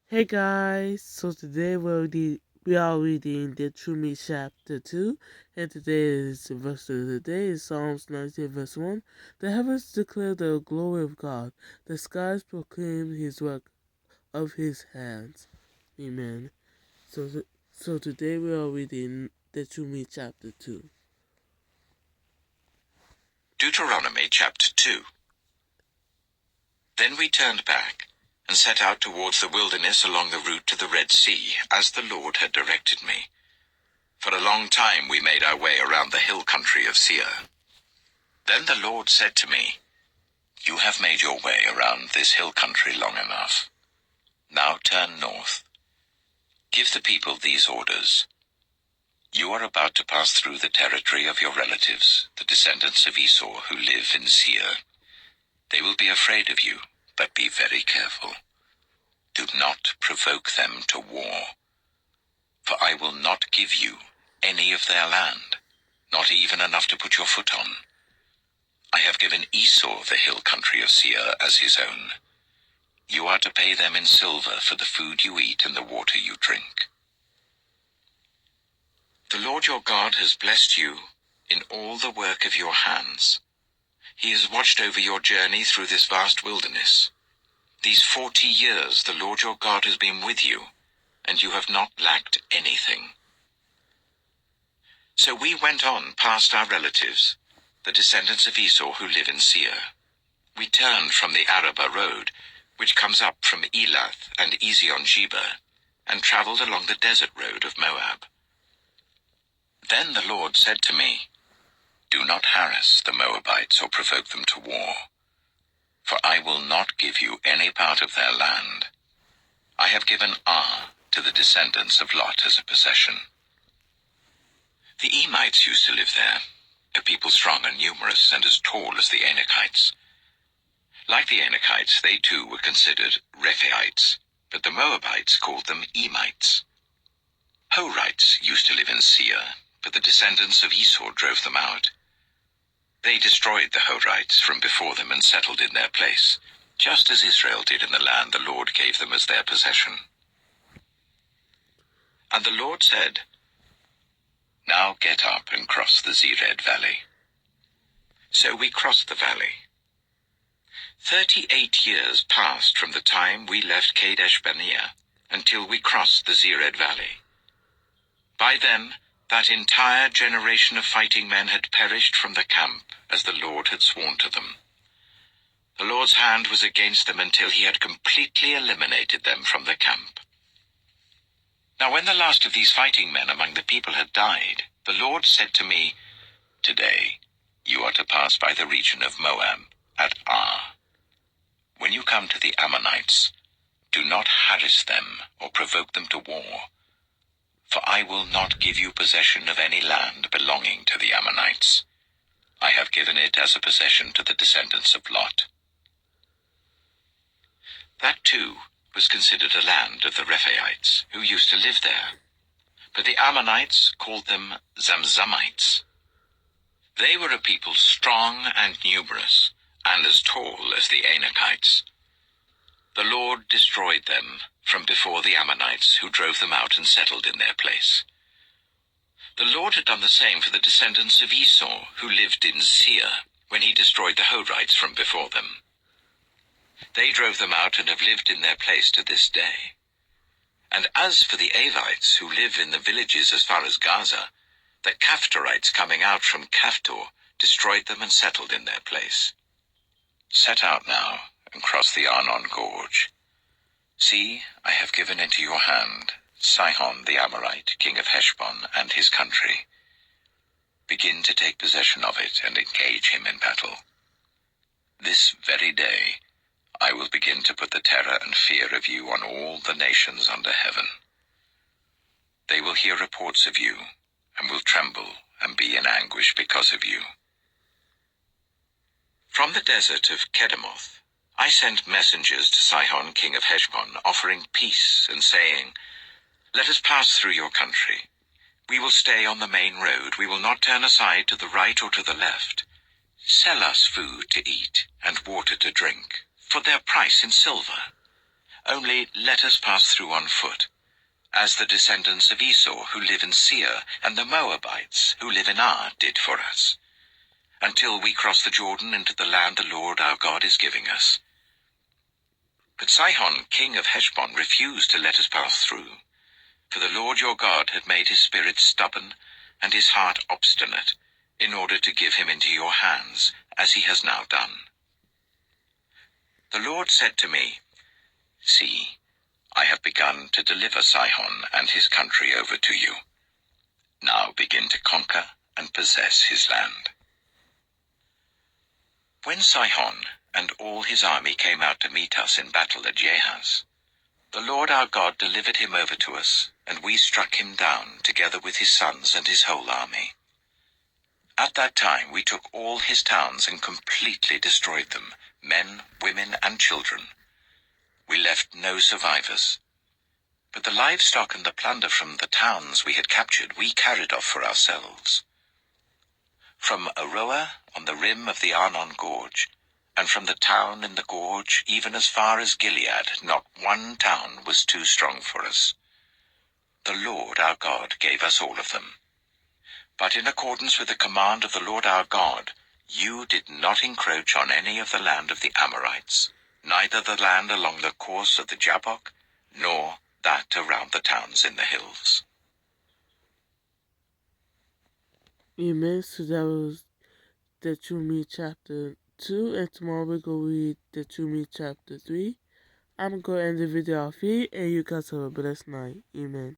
Hey guys, so today we are reading Deuteronomy Chapter 2, and today's verse of the day is Psalms 19 verse 1. The heavens declare the glory of God, the skies proclaim his work of his hands. Amen. So today we are reading Deuteronomy Chapter 2. Deuteronomy Chapter 2. Then we turned back and set out towards the wilderness along the route to the Red Sea, as the Lord had directed me. For a long time we made our way around the hill country of Seir. Then the Lord said to me, "You have made your way around this hill country long enough. Now turn north. Give the people these orders. You are about to pass through the territory of your relatives, the descendants of Esau who live in Seir. They will be afraid of you, but be very careful. Do not provoke them to war, for I will not give you any of their land, not even enough to put your foot on. I have given Esau the hill country of Seir as his own. You are to pay them in silver for the food you eat and the water you drink. The Lord your God has blessed you in all the work of your hands. He has watched over your journey through this vast wilderness. These 40 years the Lord your God has been with you, and you have not lacked anything. So we went on past our relatives, the descendants of Esau who live in Seir. We turned from the Arabah road, which comes up from Elath and Ezion-Geber, and traveled along the desert road of Moab. Then the Lord said to me, "Do not harass the Moabites or provoke them to war, for I will not give you any part of their land. I have given Ar to the descendants of Lot as a possession." The Emites used to live there, a people strong and numerous and as tall as the Anakites. Like the Anakites, they too were considered Rephaites, but the Moabites called them Emites. Horites used to live in Seir, but the descendants of Esau drove them out. They destroyed the Horites from before them and settled in their place, just as Israel did in the land the Lord gave them as their possession. And the Lord said, "Now get up and cross the Zered Valley." So we crossed the valley. 38 years passed from the time we left Kadesh Barnea until we crossed the Zered Valley. By then, that entire generation of fighting men had perished from the camp, as the Lord had sworn to them. The Lord's hand was against them until he had completely eliminated them from the camp. Now when the last of these fighting men among the people had died, the Lord said to me, "Today you are to pass by the region of Moab at Ar. When you come to the Ammonites, do not harass them or provoke them to war, for I will not give you possession of any land belonging to the Ammonites. I have given it as a possession to the descendants of Lot." That too was considered a land of the Rephaites, who used to live there, but the Ammonites called them Zamzamites. They were a people strong and numerous, and as tall as the Anakites. The Lord destroyed them from before the Ammonites, who drove them out and settled in their place. The Lord had done the same for the descendants of Esau, who lived in Seir, when he destroyed the Horites from before them. They drove them out and have lived in their place to this day. And as for the Avites, who live in the villages as far as Gaza, the Caphtorites coming out from Caphtor destroyed them and settled in their place. Set out now and cross the Arnon Gorge. See, I have given into your hand Sihon the Amorite, king of Heshbon, and his country. Begin to take possession of it and engage him in battle. This very day I will begin to put the terror and fear of you on all the nations under heaven. They will hear reports of you and will tremble and be in anguish because of you. From the desert of Kedemoth, I sent messengers to Sihon, king of Heshbon, offering peace and saying, "Let us pass through your country. We will stay on the main road. We will not turn aside to the right or to the left. Sell us food to eat and water to drink, for their price in silver. Only let us pass through on foot, as the descendants of Esau who live in Seir and the Moabites who live in Ar did for us, until we cross the Jordan into the land the Lord our God is giving us. But Sihon, king of Heshbon, refused to let us pass through, for the Lord your God had made his spirit stubborn and his heart obstinate, in order to give him into your hands, as he has now done. The Lord said to me, See, I have begun to deliver Sihon and his country over to you. Now begin to conquer and possess his land. When Sihon and all his army came out to meet us in battle at Jahaz, the Lord our God delivered him over to us, and we struck him down together with his sons and his whole army. At that time we took all his towns and completely destroyed them, men, women, and children. We left no survivors. But the livestock and the plunder from the towns we had captured we carried off for ourselves. From Aroer on the rim of the Arnon Gorge, and from the town in the gorge even as far as Gilead, not one town was too strong for us. The Lord our God gave us all of them. But in accordance with the command of the Lord our God, you did not encroach on any of the land of the Amorites, neither the land along the course of the Jabbok, nor that around the towns in the hills. Amen. So that was Deuteronomy Chapter 2, and tomorrow we're going to read Deuteronomy Chapter 3. I'm going to end the video off here, and you guys have a blessed night. Amen.